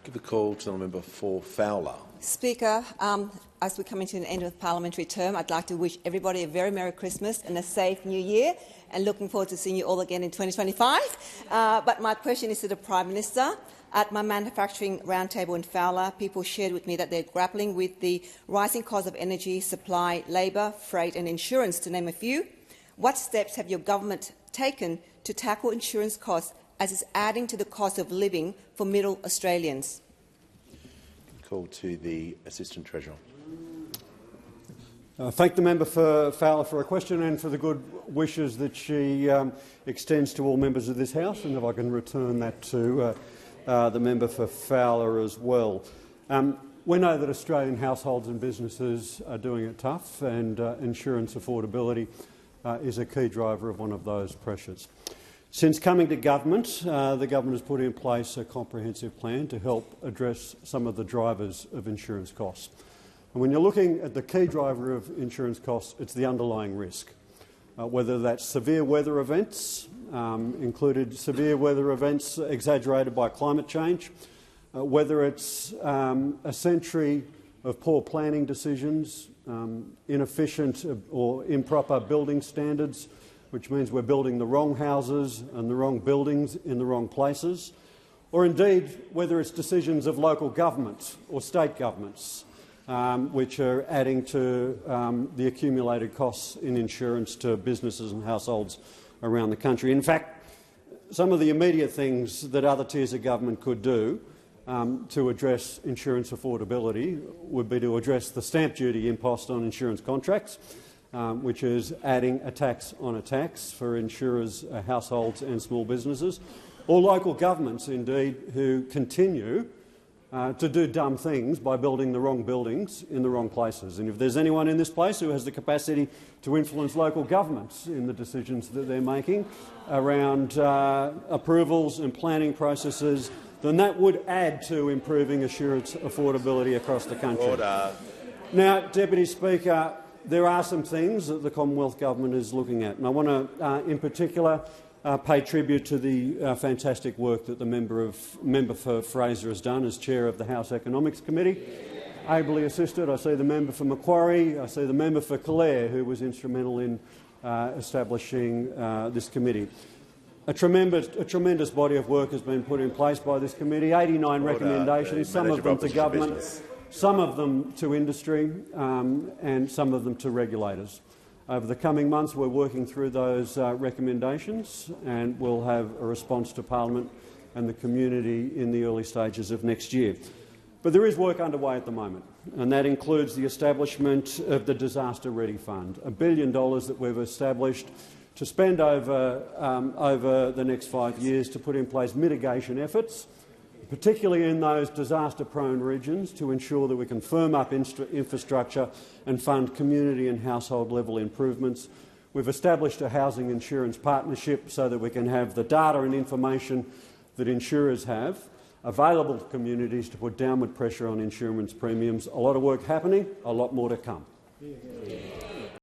Give the call to the member for Fowler. Speaker, as we come into an end of the parliamentary term, I'd like to wish everybody a very Merry Christmas and a safe New Year, and looking forward to seeing you all again in 2025. But my question is to the Prime Minister. At my manufacturing roundtable in Fowler, people shared with me that they're grappling with the rising cost of energy, supply, labour, freight and insurance, to name a few. What steps have your government taken to tackle insurance costs, as it's adding to the cost of living for middle Australians? Call to the Assistant Treasurer. Thank the member for Fowler for a question and for the good wishes that she extends to all members of this House, and if I can return that to the member for Fowler as well. We know that Australian households and businesses are doing it tough, and insurance affordability is a key driver of one of those pressures. Since coming to government, the government has put in place a comprehensive plan to help address some of the drivers of insurance costs. And when you're looking at the key driver of insurance costs, it's the underlying risk, whether that's severe weather events, included severe weather events exaggerated by climate change, whether it's a century of poor planning decisions, inefficient or improper building standards, which means we're building the wrong houses and the wrong buildings in the wrong places, or indeed whether it's decisions of local governments or state governments, which are adding to the accumulated costs in insurance to businesses and households around the country. In fact, some of the immediate things that other tiers of government could do to address insurance affordability would be to address the stamp duty impost on insurance contracts, which is adding a tax on a tax for insurers, households and small businesses, or local governments, indeed, who continue to do dumb things by building the wrong buildings in the wrong places. And if there's anyone in this place who has the capacity to influence local governments in the decisions that they're making around approvals and planning processes, then that would add to improving insurance affordability across the country. Order. Now, Deputy Speaker, there are some things that the Commonwealth Government is looking at, and I want to, in particular, pay tribute to the fantastic work that the member for Fraser has done as chair of the House Economics Committee. Ably assisted, I see the member for Macquarie, I see the member for Clare, who was instrumental in establishing this committee. A tremendous body of work has been put in place by this committee, 89 recommendations, some of them to government, some of them to industry and some of them to regulators. Over the coming months, we're working through those recommendations, and we'll have a response to Parliament and the community in the early stages of next year. But there is work underway at the moment, and that includes the establishment of the Disaster Ready Fund, $1 billion that we've established to spend over the next 5 years to put in place mitigation efforts, particularly in those disaster-prone regions, to ensure that we can firm up infrastructure and fund community and household-level improvements. We've established a housing insurance partnership so that we can have the data and information that insurers have available to communities to put downward pressure on insurance premiums. A lot of work happening, a lot more to come.